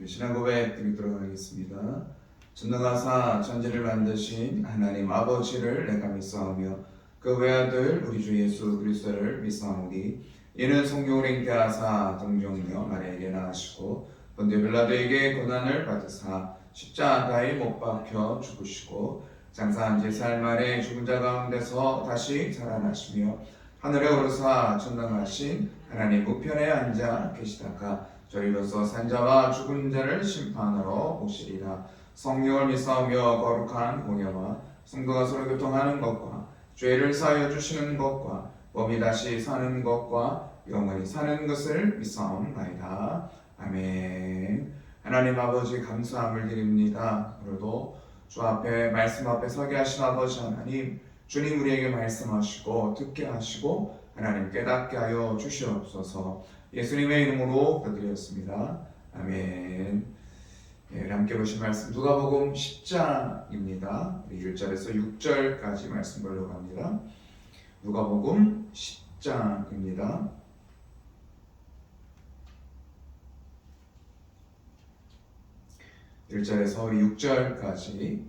신앙 고백 드리도록 하겠습니다. 전능하사 천지를 만드신 하나님 아버지를 내가 믿사오며 그 외아들 우리 주 예수 그리스도를 믿사오니 이는 성경을 잉태하사 동정녀 마리아에게 낳으시고 본디오 빌라도에게 고난을 받으사 십자가에 못 박혀 죽으시고 장사한 지 사흘 만에 죽은 자 가운데서 다시 살아나시며 하늘에 오르사 전능하신 하나님 우편에 앉아 계시다가 저희로서 산자와 죽은 자를 심판하러 오시리라. 성령을 믿사오며 거룩한 공예와 성도가 서로 교통하는 것과 죄를 사하여 주시는 것과 몸이 다시 사는 것과 영원히 사는 것을 믿사옵나이다. 아멘. 하나님 아버지 감사함을 드립니다. 오늘도 주 앞에 말씀 앞에 서게 하신 아버지 하나님, 주님 우리에게 말씀하시고 듣게 하시고 하나님 깨닫게 하여 주시옵소서. 예수님의 이름으로 기도드렸습니다. 아멘. 함께 보신 말씀 누가복음 10장입니다. 1절에서 6절까지 말씀 보려고 합니다. 누가복음 10장입니다. 1절에서 6절까지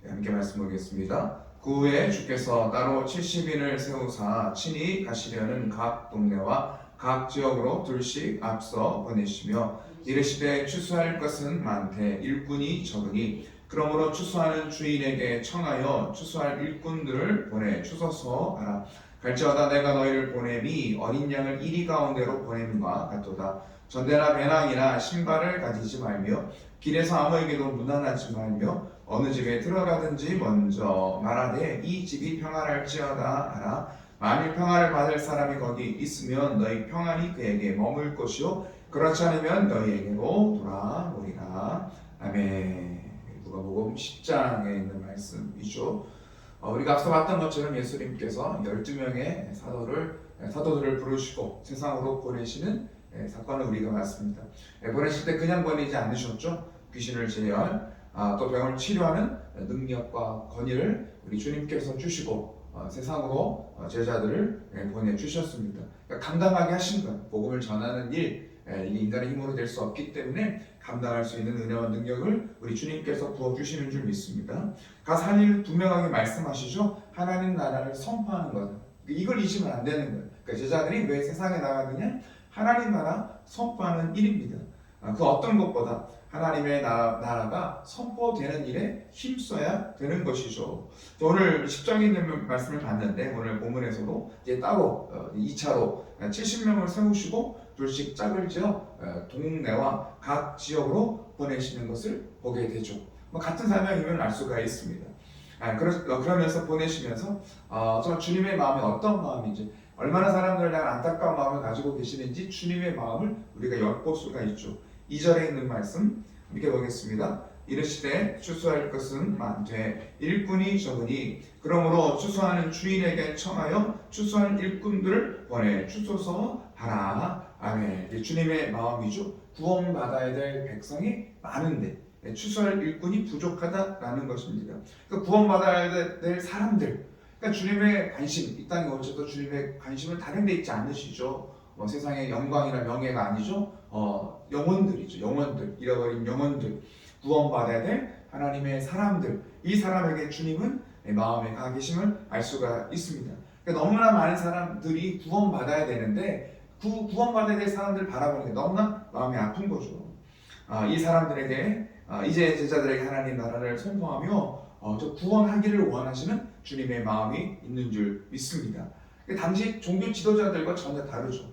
함께 말씀 보겠습니다. 그 후에 주께서 따로 70인을 세우사 친히 가시려는 각 동네와 각 지역으로 둘씩 앞서 보내시며 이르시되 추수할 것은 많되 일꾼이 적으니 그러므로 추수하는 주인에게 청하여 추수할 일꾼들을 보내 추소서 하라. 갈지어다 내가 너희를 보냄이 어린 양을 이리 가운데로 보냄과 같도다. 전대나 배낭이나 신발을 가지지 말며 길에서 아무에게도 무난하지 말며 어느 집에 들어가든지 먼저 말하되 이 집이 평안할지어다 하라. 만일 평안을 받을 사람이 거기 있으면 너희 평안이 그에게 머물 것이요 그렇지 않으면 너희에게로 돌아오리라. 아멘. 누가복음 10장에 있는 말씀이죠. 우리가 앞서 봤던 것처럼 예수님께서 12명의 사도들을 부르시고 세상으로 보내시는 사건을 우리가 봤습니다. 보내실 때 그냥 보내지 않으셨죠. 귀신을 제어할 또 병을 치료하는 능력과 권위를 우리 주님께서 주시고 세상으로 제자들을 보내주셨습니다. 그러니까 감당하게 하신 거예요. 복음을 전하는 일, 인간의 힘으로 될 수 없기 때문에 감당할 수 있는 은혜와 능력을 우리 주님께서 부어주시는 줄 믿습니다. 가서 한 일 분명하게 말씀하시죠. 하나님 나라를 선포하는 거다. 이걸 잊으면 안 되는 거예요. 그러니까 제자들이 왜 세상에 나가느냐? 하나님 나라 선포하는 일입니다. 그 어떤 것보다 하나님의 나라가 선포되는 일에 힘써야 되는 것이죠. 오늘 10장에 있는 말씀을 봤는데 오늘 본문에서도 이제 따로 2차로 70명을 세우시고 둘씩 짝을 지어 동네와 각 지역으로 보내시는 것을 보게 되죠. 같은 사명이면 알 수가 있습니다. 그러면서 보내시면서 저 주님의 마음이 어떤 마음인지 얼마나 사람들을 향한 안타까운 마음을 가지고 계시는지 주님의 마음을 우리가 엿볼 수가 있죠. 2절에 있는 말씀 함께 보겠습니다. 이르시되 추수할 것은 많되 일꾼이 적으니 그러므로 추수하는 주인에게 청하여 추수할 일꾼들을 보내 추소서 하라. 아멘. 주님의 마음이죠. 구원받아야 될 백성이 많은데 추수할 일꾼이 부족하다라는 것입니다. 그러니까 구원받아야 될 사람들, 그러니까 주님의 관심, 이 땅에 오셔도 주님의 관심은 다른 데 있지 않으시죠. 세상의 영광이나 명예가 아니죠. 영혼들이죠. 영혼들, 잃어버린 영혼들, 구원받아야 될 하나님의 사람들, 이 사람에게 주님은 마음에 가 계심을 알 수가 있습니다. 그러니까 너무나 많은 사람들이 구원받아야 되는데 구원받아야 될 사람들을 바라보는 게 너무나 마음이 아픈 거죠. 이 사람들에게 이제 제자들에게 하나님 나라를 선포하며 저 구원하기를 원하시는 주님의 마음이 있는 줄 믿습니다. 당시 종교 지도자들과 전혀 다르죠.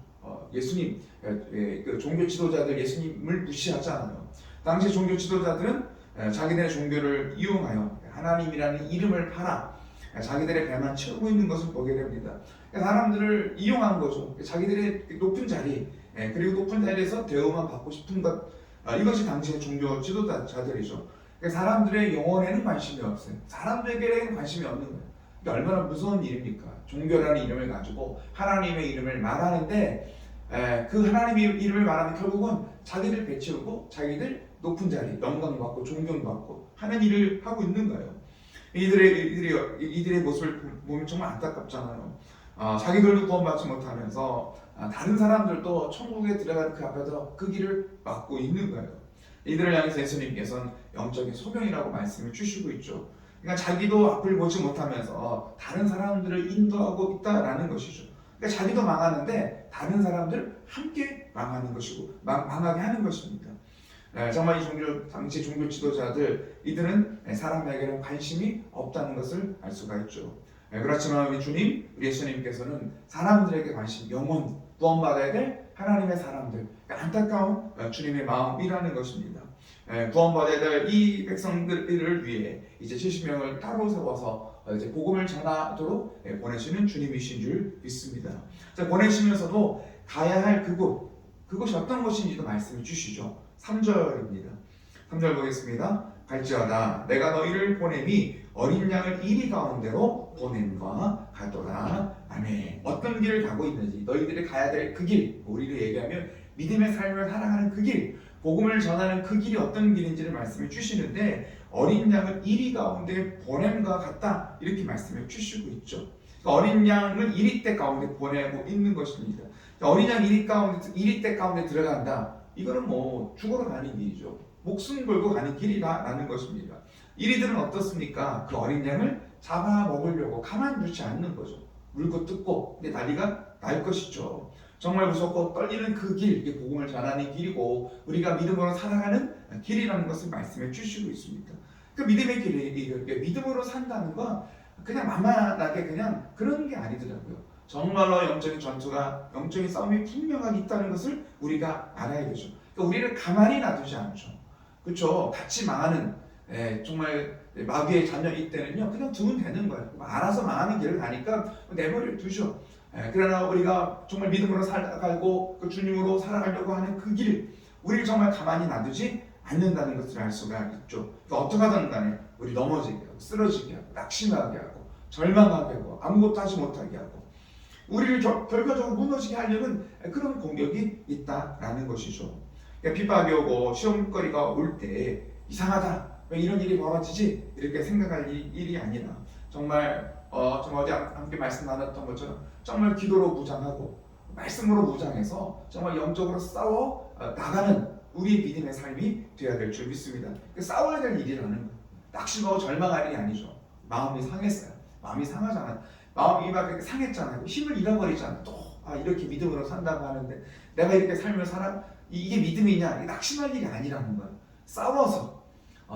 예수님, 그 종교 지도자들 예수님을 무시하잖아요. 당시 종교 지도자들은 자기들의 종교를 이용하여 하나님이라는 이름을 팔아 자기들의 배만 채우고 있는 것을 보게 됩니다. 사람들을 이용한 거죠. 자기들의 높은 자리, 그리고 높은 자리에서 대우만 받고 싶은 것, 이것이 당시의 종교 지도자들이죠. 사람들의 영혼에는 관심이 없어요. 사람들에게는 관심이 없는 거예요. 얼마나 무서운 일입니까? 종교라는 이름을 가지고 하나님의 이름을 말하는데 그 하나님의 이름을 말하면 결국은 자기들 배치우고 자기들 높은 자리, 영광받고 존경받고 하는 일을 하고 있는 거예요. 이들의 모습을 보면 정말 안타깝잖아요. 자기들도 구원받지 못하면서 다른 사람들도 천국에 들어가는 그 앞에서 그 길을 막고 있는 거예요. 이들을 향해서 예수님께서는 영적인 소명이라고 말씀을 주시고 있죠. 그러니까 자기도 앞을 보지 못하면서 다른 사람들을 인도하고 있다라는 것이죠. 그러니까 자기도 망하는데 다른 사람들 함께 망하는 것이고 망하게 하는 것입니다. 정말 이 당시 종교 지도자들 이들은 사람에게는 관심이 없다는 것을 알 수가 있죠. 그렇지만 우리 주님, 우리 예수님께서는 사람들에게 관심, 영혼, 구원받아야 될 하나님의 사람들, 안타까운 주님의 마음이라는 것입니다. 구원받아야 될 이 백성들을 위해 이제 70명을 따로 세워서 이제 복음을 전하도록 보내시는 주님이신 줄 믿습니다. 보내시면서도 가야 할 그곳이 어떤 것인지도 말씀해 주시죠. 3절입니다. 3절 보겠습니다. 갈지어다 내가 너희를 보냄이 어린 양을 이리 가운데로 보냄과 같도다. 아멘. 어떤 길을 가고 있는지 너희들이 가야 될 그 길, 우리를 얘기하면 믿음의 삶을 살아가는 그 길, 복음을 전하는 그 길이 어떤 길인지를 말씀해 주시는데 어린 양을 이리 가운데 보냄과 같다 이렇게 말씀해 주시고 있죠. 그러니까 어린 양을 이리대 가운데 보내고 있는 것입니다. 어린 양 이리대 가운데 들어간다. 이거는 뭐 죽어서 가는 길이죠. 목숨 걸고 가는 길이라는 것입니다. 이리들은 어떻습니까? 그 어린 양을 잡아먹으려고 가만두지 않는 거죠. 물고 뜯고 근데 난리가 날 것이죠. 정말 무섭고 떨리는 그 길, 이게 복음을 전하는 길이고 우리가 믿음으로 살아가는 길이라는 것을 말씀해 주시고 있습니다. 그 믿음의 길이 믿음으로 산다는 건 그냥 만만하게 그냥 그런 게 아니더라고요. 정말로 영적인 전투가, 영적인 싸움이 분명하게 있다는 것을 우리가 알아야 되죠. 그러니까 우리를 가만히 놔두지 않죠. 그렇죠? 같이 망하는 정말 마귀의 자녀일 때는요 그냥 두면 되는 거예요. 알아서 망하는 길을 가니까 내버려 두죠. 그러나 우리가 정말 믿음으로 살아가고 그 주님으로 살아가려고 하는 그 길, 우리를 정말 가만히 놔두지 않는다는 것을 알 수가 있죠. 그러니까 어떻게 하든 간에 우리 넘어지게 하고 쓰러지게 하고 낙심하게 하고 절망하게 하고 아무것도 하지 못하게 하고 우리를 결과적으로 무너지게 하려는 그런 공격이 있다라는 것이죠. 그러니까 핍박이 오고 시험거리가 올 때 이상하다, 왜 이런 일이 벌어지지? 이렇게 생각할 일이 아니라 정말 어제 함께 말씀 나눴던 것처럼 정말 기도로 무장하고 말씀으로 무장해서 정말 영적으로 싸워 나가는 우리의 믿음의 삶이 되어야 될 줄 믿습니다. 싸워야 될 일이라는 거예요. 낙심하고 절망할 일이 아니죠. 마음이 상했어요. 마음이 상하잖아요. 마음이 막 이렇게 상했잖아요. 힘을 잃어버리잖아요. 또 이렇게 믿음으로 산다고 하는데 내가 이렇게 삶을 살아? 이게 믿음이냐? 이게 낙심할 일이 아니라는 거예요. 싸워서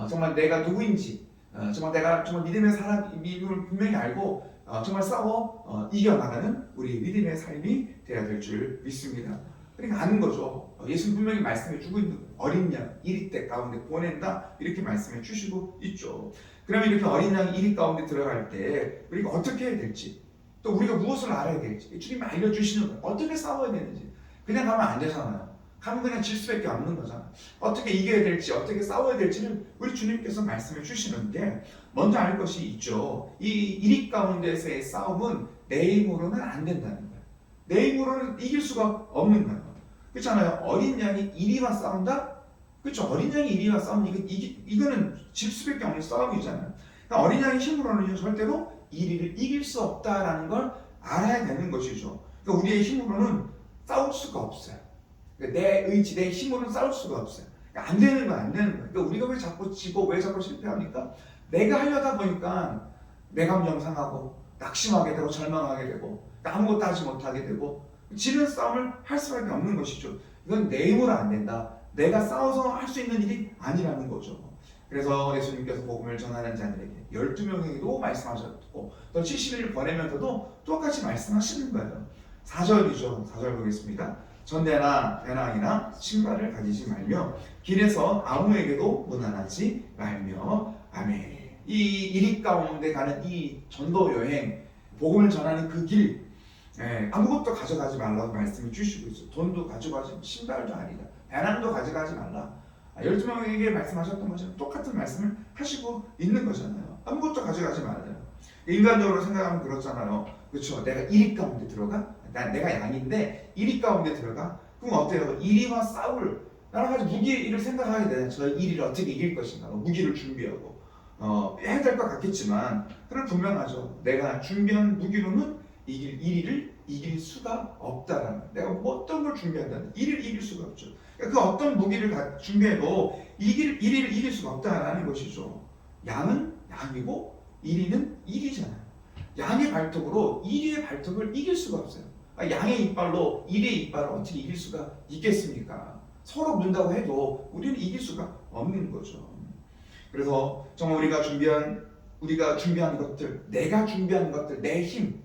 정말 내가 누구인지 정말 내가 정말 믿음의 사람임을 분명히 알고 정말 싸워 이겨나가는 우리 믿음의 삶이 되어야 될 줄 믿습니다. 그러니까 아는 거죠. 예수님 분명히 말씀해 주고 있는 어린 양 이리대 가운데 보낸다 이렇게 말씀해 주시고 있죠. 그러면 이렇게 어린 양이 이리 가운데 들어갈 때 우리가 어떻게 해야 될지, 또 우리가 무엇을 알아야 될지 주님이 알려주시는 거예요. 어떻게 싸워야 되는지. 그냥 가면 안 되잖아요. 가면 그냥 질 수밖에 없는 거잖아요. 어떻게 이겨야 될지, 어떻게 싸워야 될지는 우리 주님께서 말씀해 주시는데 먼저 알 것이 있죠. 이 이리 가운데서의 싸움은 내 힘으로는 안 된다는 거예요. 내 힘으로는 이길 수가 없는 거예요. 그렇잖아요. 어린 양이 이리와 싸운다? 그렇죠. 어린 양이 이리와 싸우면 이거는 질 수밖에 없는 싸움이잖아요. 그러니까 어린 양의 힘으로는 절대로 이리를 이길 수 없다라는 걸 알아야 되는 것이죠. 그러니까 우리의 힘으로는 싸울 수가 없어요. 그러니까 내 의지, 내 힘으로는 싸울 수가 없어요. 그러니까 안 되는 거야, 안 되는 거야. 그러니까 우리가 왜 자꾸 지고, 왜 자꾸 실패합니까? 내가 하려다 보니까 내 감정 상하고, 낙심하게 되고, 절망하게 되고, 아무것도 하지 못하게 되고, 지는 싸움을 할 수밖에 없는 것이죠. 이건 내 힘으로 안 된다. 내가 싸워서 할 수 있는 일이 아니라는 거죠. 그래서 예수님께서 복음을 전하는 자들에게 12명에게도 말씀하셨고 또 70일을 보내면서도 똑같이 말씀하시는 거예요. 4절이죠. 4절 보겠습니다. 전대나 배낭이나 신발을 가지지 말며 길에서 아무에게도 무난하지 말며 아멘. 이 이리 가운데 가는 이 전도 여행, 복음을 전하는 그 길, 아무것도 가져가지 말라고 말씀을 주시고 있어요. 돈도 가져가지, 신발도 아니다. 배낭도 가져가지 말라. 12명에게 말씀하셨던 것처럼 똑같은 말씀을 하시고 있는 거잖아요. 아무것도 가져가지 말아요. 인간적으로 생각하면 그렇잖아요. 그렇죠. 내가 이리 가운데 들어가? 내가 양인데 이리 가운데 들어가? 그럼 어때요? 이리와 싸울 여러 가지 무기를 생각하게 되잖아요. 저 이리를 어떻게 이길 것인가? 무기를 준비하고 해야 될 것 같겠지만 그럼 분명하죠. 내가 준비한 무기로는 이리를 이길 수가 없다라는, 내가 어떤 걸 준비한다는 이리를 이길 수가 없죠. 그러니까 그 어떤 무기를 준비해도 이리를 이길 수가 없다라는 것이죠. 양은 양이고 이리는 이리잖아요. 양의 발톱으로 이리의 발톱을 이길 수가 없어요. 양의 이빨로 이리의 이빨을 어떻게 이길 수가 있겠습니까? 서로 문다고 해도 우리는 이길 수가 없는 거죠. 그래서 정말 우리가 준비한 것들, 내가 준비한 것들, 내 힘,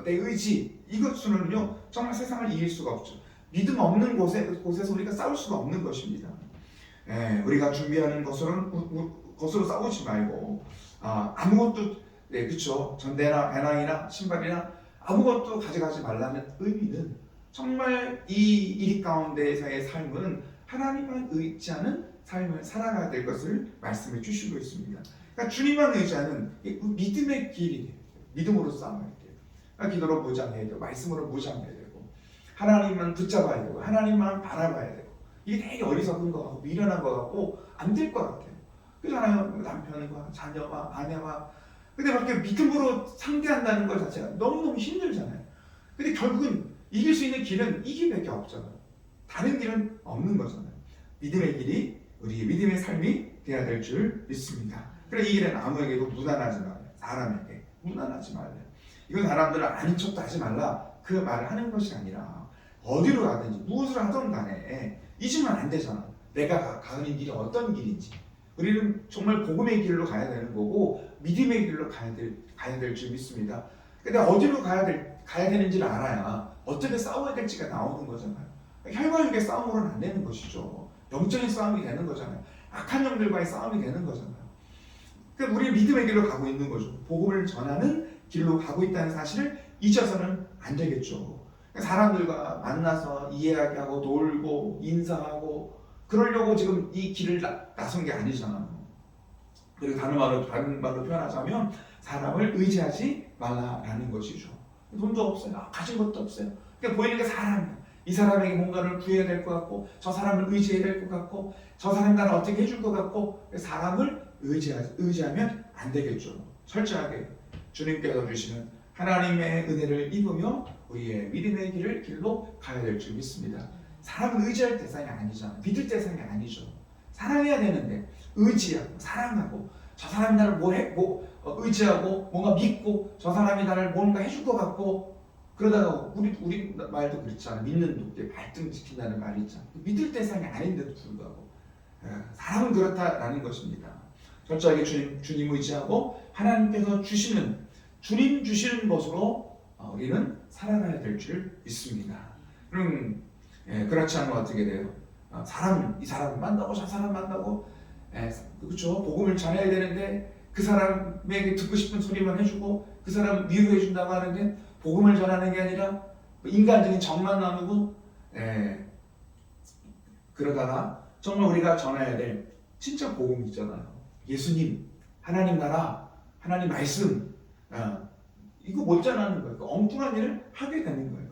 내 의지, 이것으로는요 정말 세상을 이길 수가 없죠. 믿음 없는 곳에서 우리가 싸울 수가 없는 것입니다. 우리가 준비하는 것으로 싸우지 말고 아무것도 그렇죠. 전대나 배낭이나 신발이나 아무것도 가져가지 말라는 의미는 정말 이 일 가운데서의 삶은 하나님만 의지하는 삶을 살아가야 될 것을 말씀해 주시고 있습니다. 그러니까 주님만 의지하는 믿음의 길이 돼요. 믿음으로 싸워야 돼요. 그러니까 기도로 무장해야 되고 말씀으로 무장해야 되고 하나님만 붙잡아야 되고 하나님만 바라봐야 되고 이게 되게 어리석은 것 같고 미련한 것 같고 안 될 것 같아요. 그렇잖아요. 남편과 자녀와 아내와 근데 그렇게 믿음으로 상대한다는 것 자체가 너무너무 힘들잖아요. 근데 결국은 이길 수 있는 길은 이 길밖에 없잖아요. 다른 길은 없는 거잖아요. 믿음의 길이 우리의 믿음의 삶이 되어야 될 줄 믿습니다. 그래 이 길은 아무에게도 무난하지 말아요. 사람에게 무난하지 말아요. 이건 사람들은 아닌 척도 하지 말라 그 말을 하는 것이 아니라 어디로 가든지 무엇을 하든 간에 잊으면 안 되잖아요. 내가 가는 길이 어떤 길인지 우리는 정말 복음의 길로 가야 되는 거고 믿음의 길로 가야 될 줄 믿습니다. 근데 어디로 가야 되는지를 알아야 어떻게 싸워야 될지가 나오는 거잖아요. 혈과육의 싸움으로는 안 되는 것이죠. 영적인 싸움이 되는 거잖아요. 악한 영들과의 싸움이 되는 거잖아요. 그러니까 우리는 믿음의 길로 가고 있는 거죠. 복음을 전하는 길로 가고 있다는 사실을 잊어서는 안 되겠죠. 그러니까 사람들과 만나서 이야기하고 놀고 인사하고 그러려고 지금 이 길을 나선 게 아니잖아요. 그리고 다른 말로 표현하자면 사람을 의지하지 말라라는 것이죠. 돈도 없어요. 가진 것도 없어요. 그러니까 보이는 게 사람이에요. 이 사람에게 뭔가를 구해야 될 것 같고 저 사람을 의지해야 될 것 같고 저 사람 나를 어떻게 해줄 것 같고 사람을 의지하면 안 되겠죠. 철저하게 주님께서 주시는 하나님의 은혜를 입으며 우리의 믿음의 길로 가야 될 줄 믿습니다. 사람을 의지할 대상이 아니잖아요. 믿을 대상이 아니죠. 사랑해야 되는데 의지하고 사랑하고 저 사람이 나를 의지하고 뭔가 믿고 저 사람이 나를 뭔가 해줄 것 같고 그러다가 우리 말도 그렇잖아요. 믿는 독에 발등 지킨다는 말이 있잖아요. 믿을 대상이 아닌데도 불구하고 사람은 그렇다라는 것입니다. 철저하게 주님 의지하고 하나님께서 주님 주시는 것으로 우리는 살아가야 될 줄 믿습니다. 그럼 그렇지 않으면 어떻게 돼요? 이 사람 만나고 저 사람 만나고 그렇죠. 복음을 전해야 되는데 그 사람에게 듣고 싶은 소리만 해주고 그 사람 위로해 준다고 하는데 복음을 전하는 게 아니라 인간적인 정만 나누고 그러다가 정말 우리가 전해야 될 진짜 복음이 있잖아요. 예수님, 하나님 나라, 하나님 말씀 이거 못 전하는 거예요. 엉뚱한 일을 하게 되는 거예요.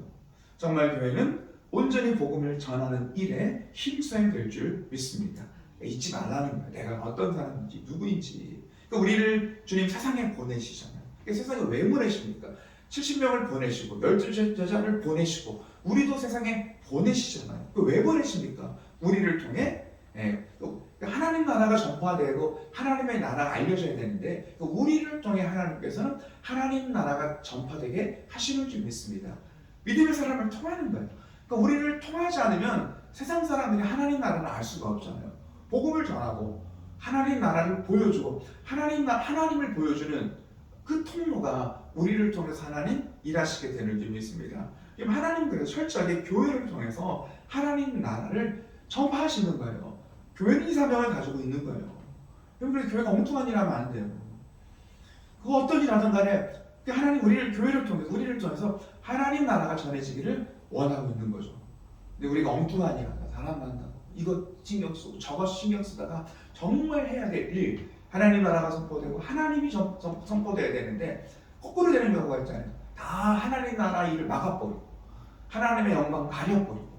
정말 교회는 온전히 복음을 전하는 일에 힘써야 될 줄 믿습니다. 잊지 말라는 거예요. 내가 어떤 사람인지 누구인지. 그러니까 우리를 주님 세상에 보내시잖아요. 그러니까 세상에 왜 보내십니까? 70명을 보내시고 12제자를 보내시고 우리도 세상에 보내시잖아요. 왜 보내십니까? 우리를 통해 하나님 나라가 전파되고 하나님의 나라가 알려져야 되는데 우리를 통해 하나님께서는 하나님 나라가 전파되게 하시는 줄 믿습니다. 믿음의 사람을 통하는 거예요. 그러니까 우리를 통하지 않으면 세상 사람들이 하나님 나라를 알 수가 없잖아요. 복음을 전하고 하나님 나라를 보여주고 하나님을 보여주는 그 통로가 우리를 통해서 하나님 일하시게 되는 줄 믿습니다. 하나님 그래서 철저하게 교회를 통해서 하나님 나라를 전파하시는 거예요. 교회는 이 사명을 가지고 있는 거예요. 그래서 교회가 엉뚱한 일 하면 안 돼요. 그 어떤 일 하든 간에 하나님 교회를 통해서 하나님 나라가 전해지기를 원하고 있는 거죠. 근데 우리가 엉뚱한 일 한다. 사람 만나고 이것 신경 쓰고 저것 신경 쓰다가 정말 해야 될 일 하나님 나라가 선포되고 하나님이 선포돼야 되는데 거꾸로 되는 경우가 있잖아요. 다 하나님 나라 일을 막아버리고 하나님의 영광 가려버리고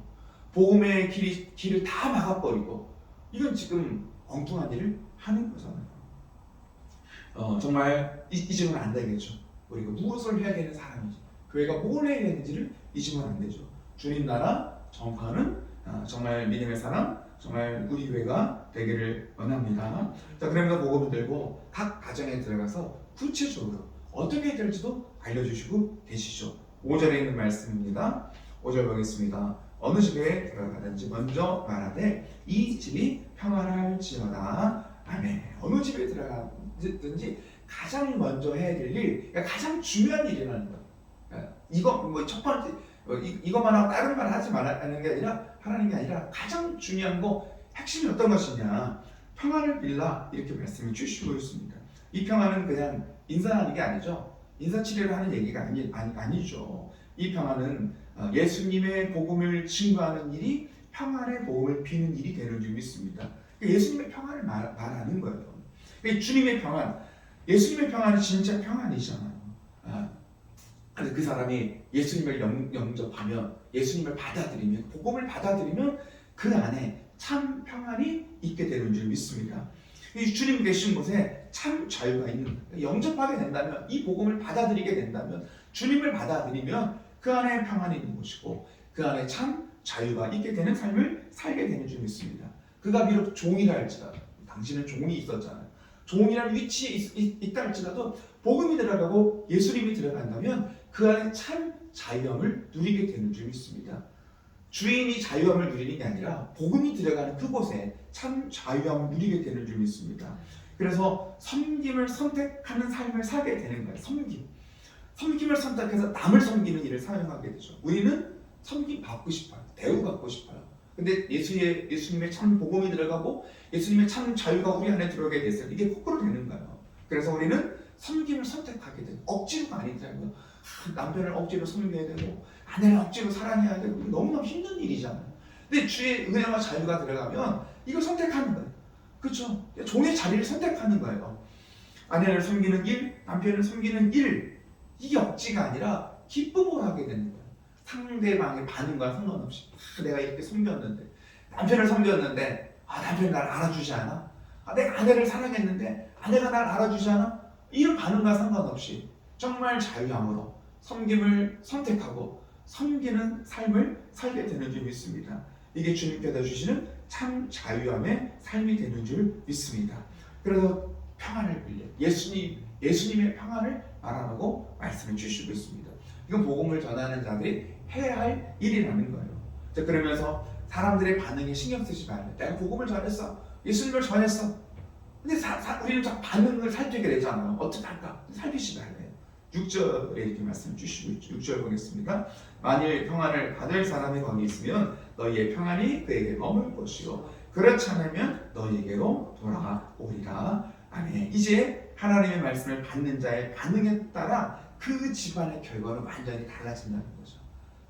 복음의 길을 다 막아버리고 이건 지금 엉뚱한 일을 하는 거잖아요. 정말 잊으면 안 되겠죠. 우리가 무엇을 해야 되는 사람인지 교회가 뭘 해야 되는지를 잊으면 안 되죠. 주님 나라 전파는 정말 믿음의 사람, 정말 우리 교회가 되기를 원합니다. 자, 그러면서 복음을 들고 각 가정에 들어가서 구체적으로 어떻게 될지도 알려주시고 계시죠. 5절에 있는 말씀입니다. 5절 보겠습니다. 어느 집에 들어가든지 먼저 말하되 이 집이 평안할지어다. 아멘. 어느 집에 들어가든지 가장 먼저 해야 될 일, 그러니까 가장 중요한 일이라는 거예요. 그러니까 이거 뭐 첫 번째 이것만 하고 다른 말 하지 말라는 게 아니라 하라는 게 아니라 가장 중요한 거 핵심이 어떤 것이냐, 평안을 빌라 이렇게 말씀을 주시고 있습니다. 이 평안은 그냥 인사하는 게 아니죠. 인사치레를 하는 얘기가 아니죠. 이 평안은 예수님의 복음을 증거하는 일이 평안의 복음을 비는 일이 되는 줄 믿습니다. 예수님의 평안을 말하는 거예요. 주님의 평안, 예수님의 평안이 진짜 평안이잖아요. 그래서 그 사람이 예수님을 영접하면, 예수님을 받아들이면, 복음을 받아들이면 그 안에 참 평안이 있게 되는 줄 믿습니다. 이 주님 계신 곳에 참 자유가 있는 거예요. 영접하게 된다면, 이 복음을 받아들이게 된다면, 주님을 받아들이면 그 안에 평안이 있는 것이고 그 안에 참 자유가 있게 되는 삶을 살게 되는 줄 믿습니다. 그가 비록 종이라 할지라도, 당신은 종이 있었잖아요. 종이라는 위치에 있다 할지라도 복음이 들어가고 예수님이 들어간다면 그 안에 참 자유함을 누리게 되는 줄 믿습니다. 주인이 자유함을 누리는 게 아니라 복음이 들어가는 그곳에 참 자유함을 누리게 되는 줄 믿습니다. 그래서 섬김을 선택하는 삶을 살게 되는 거예요. 섬김을 선택해서 남을 섬기는 일을 사용하게 되죠. 우리는 섬김 받고 싶어요. 대우받고 싶어요. 근데 예수님의 참 복음이 들어가고 예수님의 참 자유가 우리 안에 들어오게 됐어요. 이게 거꾸로 되는 거예요. 그래서 우리는 섬김을 선택하게 돼요. 억지로가 아니더라고요. 남편을 억지로 섬겨야 되고 아내를 억지로 사랑해야 되고 너무너무 힘든 일이잖아요. 근데 주의 은혜와 자유가 들어가면 이걸 선택하는 거예요. 그렇죠? 종의 자리를 선택하는 거예요. 아내를 섬기는 일, 남편을 섬기는 일, 이게 억지가 아니라 기쁨으로 하게 되는 거예요. 상대방의 반응과 상관없이 내가 이렇게 섬겼는데, 남편을 섬겼는데 남편이 날 알아주지 않아? 내가 아내를 사랑했는데 아내가 날 알아주지 않아? 이런 반응과 상관없이 정말 자유함으로 섬김을 선택하고 섬기는 삶을 살게 되는 줄 믿습니다. 이게 주님께서 주시는 참 자유함의 삶이 되는 줄 믿습니다. 그래서 평안을 빌려 예수님의 평안을 말하라고 말씀을 주시고 있습니다. 이건 복음을 전하는 자들이 해야 할 일이라는 거예요. 자, 그러면서 사람들의 반응에 신경 쓰지 말아요. 내가 복음을 전했어, 예수님을 전했어. 근데 우리는 자꾸 반응을 살피게 되잖아요. 어떻게 할까? 살피지 말아요. 6절에 이렇게 말씀 주시고 있죠. 6절 보겠습니다. 만일 평안을 받을 사람이 거기 있으면 너희의 평안이 그에게 머물 것이요 그렇지 않으면 너희에게로 돌아오리라. 아멘. 이제 하나님의 말씀을 받는 자의 반응에 따라 그 집안의 결과는 완전히 달라진다는 거죠.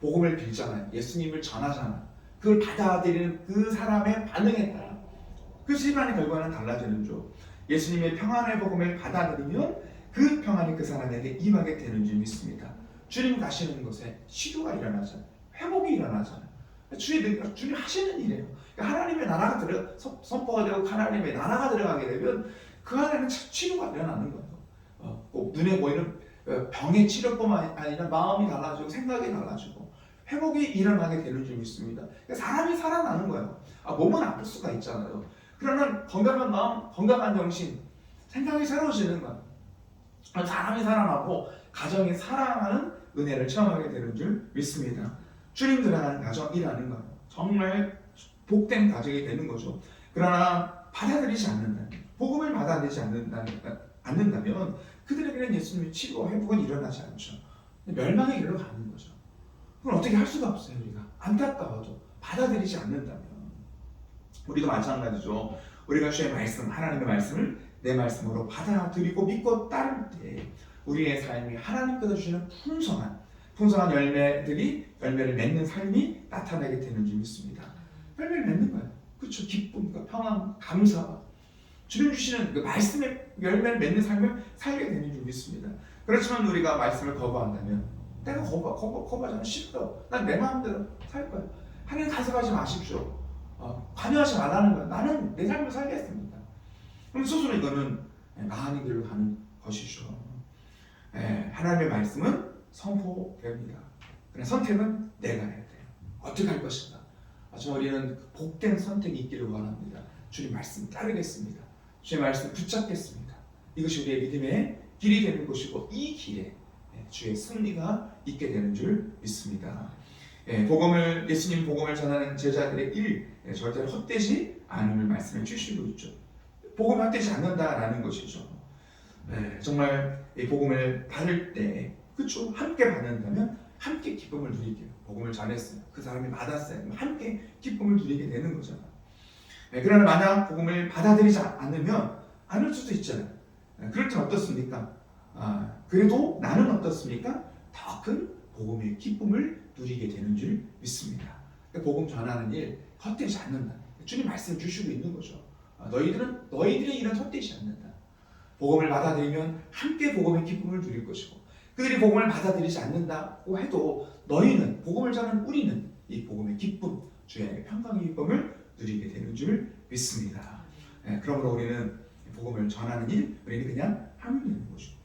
복음을 빌잖아요. 예수님을 전하잖아요. 그걸 받아들이는 그 사람의 반응에 따라 그 집안의 결과는 달라지는 줄. 예수님의 평안의 복음을 받아들이면 그 평안이 그 사람에게 임하게 되는 줄 믿습니다. 주님 가시는 곳에 치료가 일어나잖아요. 회복이 일어나잖아요. 주님 하시는 일이에요. 그러니까 하나님의 나라가 선포가 되고 하나님의 나라가 들어가게 되면 그 안에는 치료가 일어나는 거예요. 꼭 눈에 보이는 병의 치료뿐만 아니라 마음이 달라지고 생각이 달라지고 회복이 일어나게 되는 줄 믿습니다. 그러니까 사람이 살아나는 거예요. 몸은 아플 수가 있잖아요. 그러나 건강한 마음, 건강한 정신, 생각이 새로워지는 거예요. 사람이 살아나고 가정이 살아나는 은혜를 체험하게 되는 줄 믿습니다. 주님 들어가는 가정이라는 건 정말 복된 가정이 되는 거죠. 그러나 받아들이지 않는다면, 복음을 받아들이지 않는다면 그들에게는 예수님의 치료와 회복은 일어나지 않죠. 멸망의 길로 가는 거죠. 그건 어떻게 할 수가 없어요. 우리가 안타까워도 받아들이지 않는다면. 우리도 마찬가지죠. 우리가 주의 말씀, 하나님의 말씀을 내 말씀으로 받아들이고 믿고 따를 때 우리의 삶이 하나님께서 주시는 풍성한 열매를 맺는 삶이 나타나게 되는 줄 믿습니다. 열매를 맺는 거예요. 그렇죠. 기쁨과 평안, 감사와 주님 주시는 그 말씀의 열매를 맺는 삶을 살게 되는 줄 믿습니다. 그렇지만 우리가 말씀을 거부한다면 내가 거부하자면 싫어. 난 내 마음대로 살 거야. 하나님 간섭하지 마십시오. 관여하지 말라는 거야. 나는 내 삶을 살겠습니다. 그럼 스스로 이거는 망하는 길로 가는 것이죠. 하나님의 말씀은 선포됩니다. 그러나 선택은 내가 해야 돼요. 어떻게 할 것인가? 저 우리는 복된 선택이 있기를 원합니다. 주님 말씀 따르겠습니다. 주의 말씀 붙잡겠습니다. 이것이 우리의 믿음의 길이 되는 것이고 이 길에 주의 승리가 있게 되는 줄 믿습니다. 예수님 복음을 전하는 제자들의 일 절대로 헛되지 않음을 말씀해 주시고 있죠. 복음이 헛되지 않는다라는 것이죠. 정말 이 복음을 받을 때 그렇죠. 함께 받는다면 함께 기쁨을 누리게 복음을 전했어요. 그 사람이 받았어요. 함께 기쁨을 누리게 되는 거잖아요. 그러나 만약 복음을 받아들이지 않으면 않을 수도 있잖아요. 그럴 땐 어떻습니까? 그래도 나는 어떻습니까? 더 큰 복음의 기쁨을 누리게 되는 줄 믿습니다. 복음 전하는 일 헛되지 않는다. 주님 말씀 주시고 있는 거죠. 너희들의 일은 헛되지 않는다. 복음을 받아들이면 함께 복음의 기쁨을 누릴 것이고 그들이 복음을 받아들이지 않는다고 해도 너희는 복음을 전하는 우리는 이 복음의 기쁨, 주의 평강의 기쁨을 누리게 되는 줄 믿습니다. 그러므로 우리는 복음을 전하는 일, 우리는 그냥 하면 되는 것이고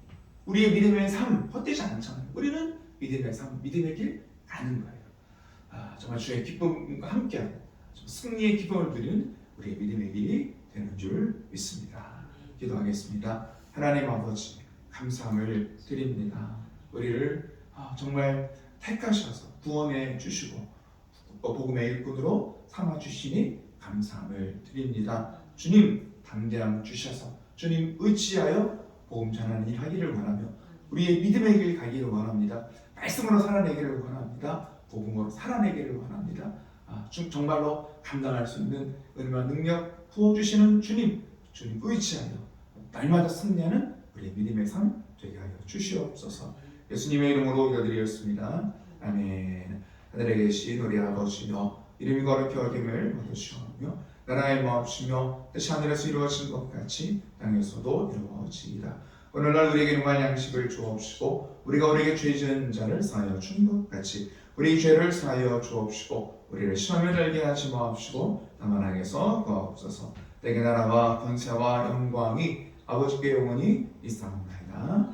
우리의 믿음의 삶 헛되지 않잖아요. 우리는 믿음의 삶, 믿음의 길 가는 거예요. 정말 주의 기쁨과 함께하는 승리의 기쁨을 누리는 우리의 믿음의 길이 되는 줄 믿습니다. 기도하겠습니다. 하나님 아버지 감사함을 드립니다. 우리를 정말 택하셔서 구원해 주시고 복음의 일꾼으로 삼아 주시니 감사함을 드립니다. 주님 담대함 주셔서 주님 의지하여 복음 전하는 일 하기를 원하며 우리의 믿음의 길 가기를 원합니다. 말씀으로 살아내기를 원합니다. 복음으로 살아내기를 원합니다. 정말로 감당할 수 있는 은혜와 능력 부어주시는 주님 의지하여 날마다 승리하는 우리의 믿음의 삶 되게 하여 주시옵소서. 예수님의 이름으로 기도드리었습니다. 아멘. 하늘에 계신 우리 아버지여 이름이 거룩히 여김을 받으시오며 나라의 마옵시며 뜻이 하늘에서 이루어진 것 같이 땅에서도 이루어지이다. 오늘날 우리에게 용할 양식을 주옵시고 우리가 우리에게 죄 지은 자를 사하여 준 것 같이 우리 죄를 사하여 주옵시고 우리를 시험에 들게 하지 마옵시고 다만 악에서 구하옵소서. 내게 나라와 권세와 영광이 아버지께 영원히 있사옵나이다.